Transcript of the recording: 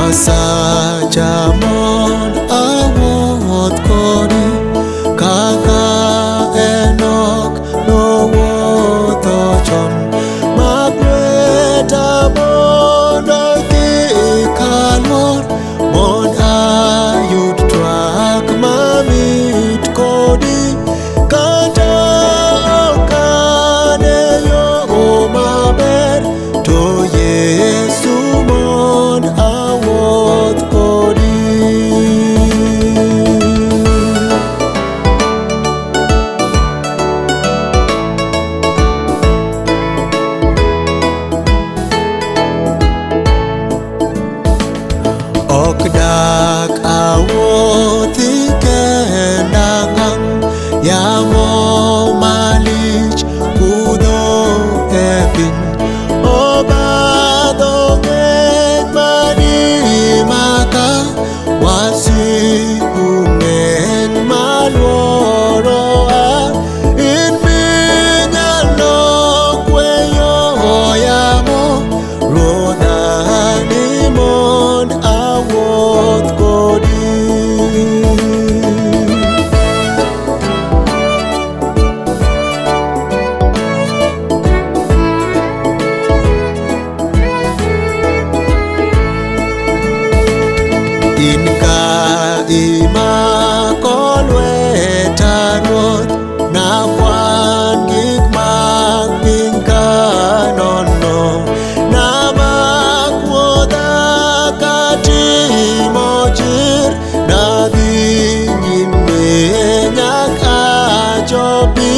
Nyasacha mon awuoth kodi kaka Enok nowuotho chon. Mak lweta mondo idhi kalor mondo ayud twak mamit kodi, kata ok ane yo maber to Yesu mondo awuoth kodi. Ok dak awuothi kenda ngang', yamo malich kudho e piny. Obadho ng'eny madimaka, wasigu ng'eny maluorowa. In minyalo kweyo yamo, Ruodha ni mondo awuoth kodi. In ka imako lweta Ruoth, nakwan gik mag piny ka nono. Namakuodha katimo chir, nadhi nyime nyaka chopi